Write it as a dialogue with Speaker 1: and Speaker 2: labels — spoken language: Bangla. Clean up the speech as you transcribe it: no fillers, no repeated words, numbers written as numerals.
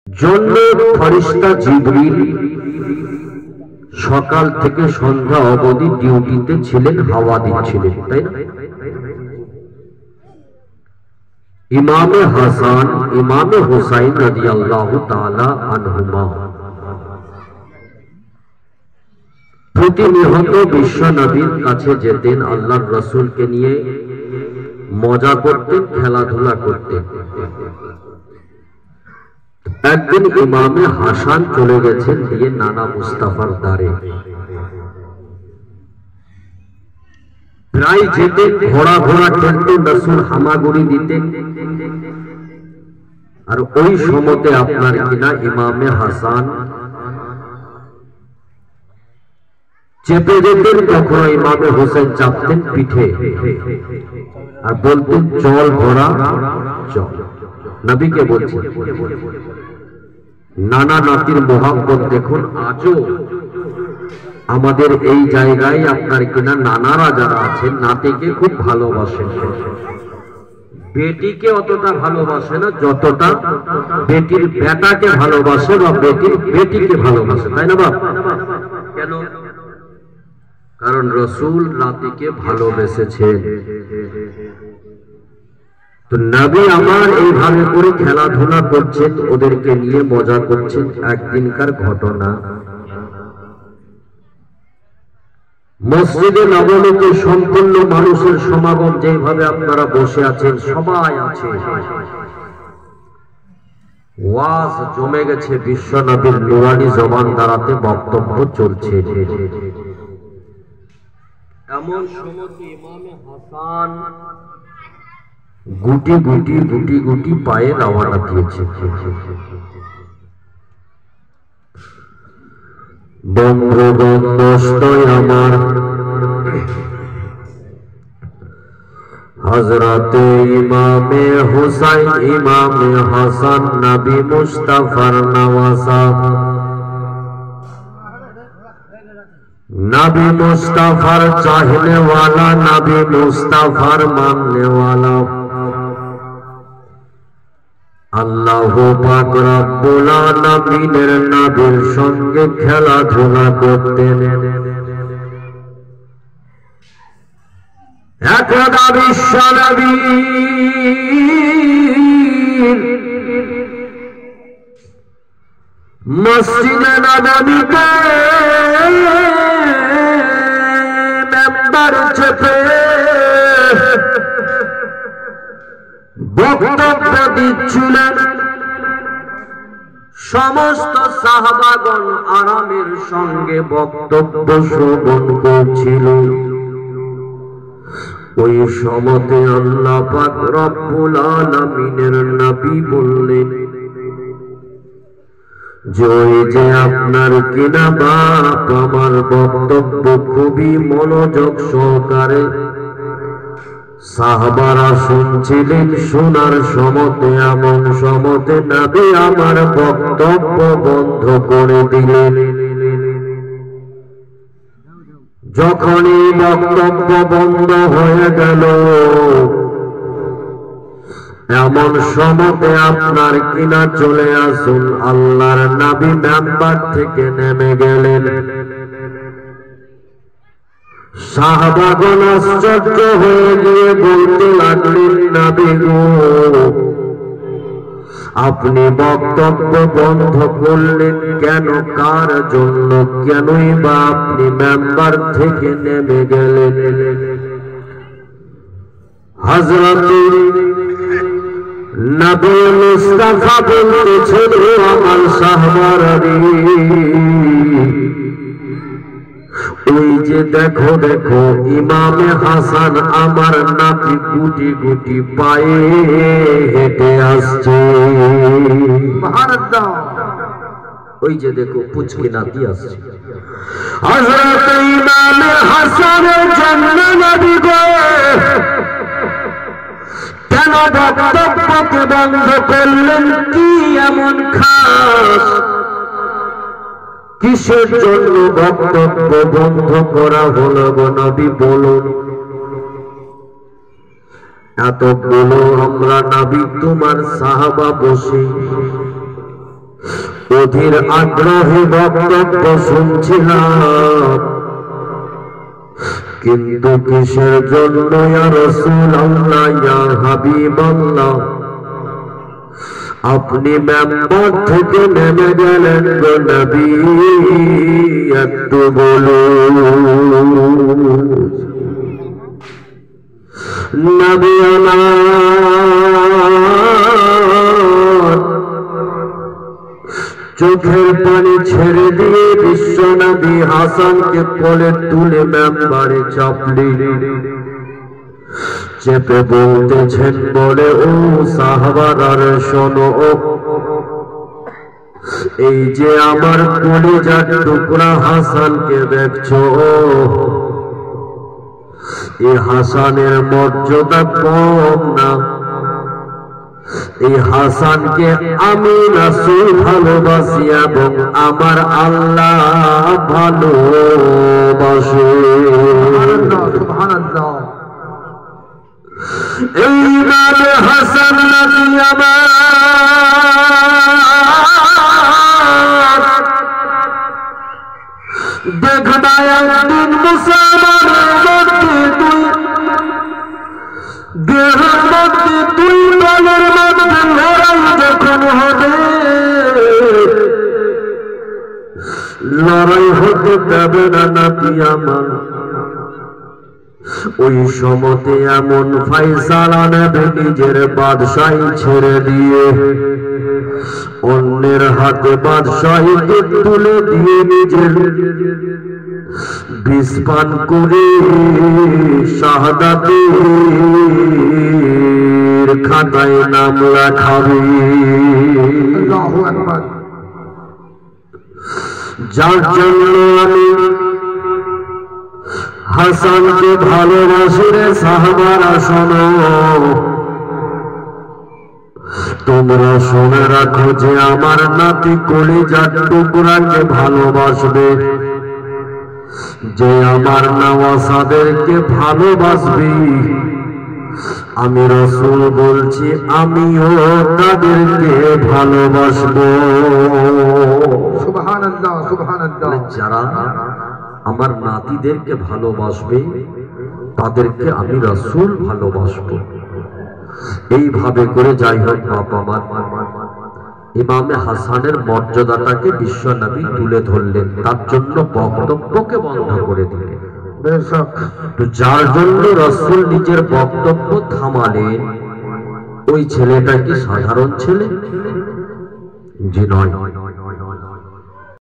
Speaker 1: জন্য ফেরেশতা জিবরিল সকাল থেকে সন্ধ্যা অবধি ডিউটিতে ছিলেন, হাওয়া দিচ্ছিলেন, তাই না? ইমামে হাসান ইমামে হুসাইন রাদিয়াল্লাহু তাআলা আনহুমা প্রতিনিয়ত বিশ্ব নবীর কাছে যেতেন, আল্লাহর রাসূলকে নিয়ে মজা করতেন, খেলাধুলা করতেন। একদিন ইমামে হাসান চলে গেছেন দিয়ে নানা মুস্তাফার দ্বারে, প্রায় যেতেন, ঘোড়া ঠেলতেন, রাসূল হামাগুড়ি দিতেন। আর ওই সময়তে আপনার কিনা ইমামে হাসান চেপে যেতেন, কখনো ইমামে হোসেন চাপতেন পিঠে আর বলতেন চল ঘোড়া চল। নবীকে বলছেন, নানা নাতির মোহাম্মত দেখুন আজও আমাদের এই জায়গায় আপনার কিনা নানারা যারা আছেন নাতিকে খুব ভালোবাসেন। বেটিকে অতটা ভালোবাসে না যতটা বেটির বেটাকে ভালোবাসে বা বেটির বেটিকে ভালোবাসে, তাই না বাপ? কেন? কারণ রাসূল নাতিকে ভালোবেসেছেন। তো নবী আমার এইভাবে করে খেলাধুলা করছেন, ওদেরকে নিয়ে মজা করছেন। একদিনকার ঘটনা, মসজিদে নববীতে সম্পূর্ণ মানুষের সমাগম, যেভাবে আপনারা বসে আছেন সবাই আছে, ওয়াজ জমে গেছে, বিশ্ব নবীর নুরানি জবান দ্বারাতে বক্তব্য চলছে। এমন সময় ইমামে হাসান গুটি গুটি পায়ে রওনা দিয়েছে। বন্ধুগণ দোস্তই আমার, হযরতে ইমামে হুসাইন ইমামে হাসান নবী মুস্তাফার নওয়াসা, नबी मुस्तफार चाहने वाला, नबी मुस्तफार मानने वाला, আল্লাহ পাক রব্বুল আলামিনের নবীর সঙ্গে খেলাধুলা করতেন। একদা বিশ্ব নবী মসজিদে নববীতে মেম্বার চেপে বক্তব্য দিচ্ছিলেন। সমস্ত সাহাবাগণ আরামের সঙ্গে বক্তব্য শ্রবণ করছিল। ওই সময়তে আল্লাহ পাক রব্বুল আলামিনের নবী বললেন যে আপনার কিনা বাপ আমার বক্তব্য খুবই মনোযোগ সহকারে সাহাবারা শুনছিলেন। শোনার সময়তে এমন সময়তে নবী আমার বক্তব্য বন্ধ করে দিলেন। যখনই বক্তব্য বন্ধ হয়ে গেল, এমন সময়তে আপনার কিনা চলে আসুন আল্লাহর নবী মেম্বার থেকে নেমে গেলেন। সাহাবাগণ আশ্চর্য হয়ে গিয়ে বলতে লাগলেন, নবী গো, আপনি বক্তব্য বন্ধ করলেন কেন? কার জন্য? কেনই বা আপনি মেম্বার থেকে নেমে গেলেন? হযরত নবী মুস্তাফা বলতেছেন, আমার সাহাবারা, ওই যে দেখো দেখো ইমামে হাসান আমার নাতি গুটি গুটি পায়ে হেঁটে আসছে। ওই যে দেখো পুচকি নাতি আসছে। হযরত ইমামে হাসানের জন্য নবী গো কেন বক্তব্যকে বন্ধ করলেন? কি এমন খাস? কিসের জন্য বক্তব্য বন্ধ করা হলো গো নবী বলুন? এতগুলো আমরা নবী তোমার সাহাবা বসে অধীর আগ্রহে বক্তব্য শুনছিলাম, কিন্তু কিসের জন্য ইয়া রাসূলুল্লাহ ইয়া হাবিবাল্লাহ আপনি মেম্বার থেকে নেমে গেলেন গো নবী, একটু বলুন। নবী আমার চোখের পানি ছেড়ে দিয়ে বিশ্ব নবী হাসানকে কোলে তুলে মেম্বারে চাপলেন, চেপে বলতেছেন বলে, ও সাহাবারা শোনো, এই যে আমার কলিজার টুকরা হাসানকে দেখছো, এই হাসানের মর্যাদা কম না। এই হাসানকে আমি রাসূল ভালোবাসি এবং আমার আল্লাহ ভালোবাসে। সুবহানাল্লাহ। এই নামে হাসান নবী আমার দেখনা একদিন মুসলমানের মধ্যে দেহের মধ্যে দুই দলের মধ্যে লড়াই যখন হবে, লড়াই হতে দেবে না নবী আমার। ওই সময়তে এমন ফায়সালা নেবে নিজের বাদশাহী ছেড়ে দিয়ে অন্যের হাতে বাদশাহীকে তুলে দিয়ে নিজের বিষ পান করে শাহাদাতের খাতায় নাম লেখাবে। আল্লাহু আকবার। যার জন্য আমি হাসানকে ভালোবাসি রে সাহাবারা শোনো, তোমরা শুনে রাখো যে আমার নাতি কলিজার টুকরাকে ভালোবাসবে, যে আমার নওয়াসাদেরকে ভালোবাসবে, আমি রাসূল বলছি আমিও তাদেরকে ভালোবাসবো। সুবহানাল্লাহ সুবহানাল্লাহ। যারা আমার নাতিদেরকে ভালোবাসবে তাদেরকে আমি রাসূল ভালোবাসবো। এইভাবে করে যাই হোক বাপ আমার ইমামে হাসানের মর্যাদাটাকে বিশ্ব নবী তুলে ধরলেন, তার জন্য বক্তব্যকে বন্ধ করে দিলেন। তো যার জন্য রাসূল নিজের বক্তব্য থামালেন, ওই ছেলেটা কি সাধারণ ছেলে? জি নয়।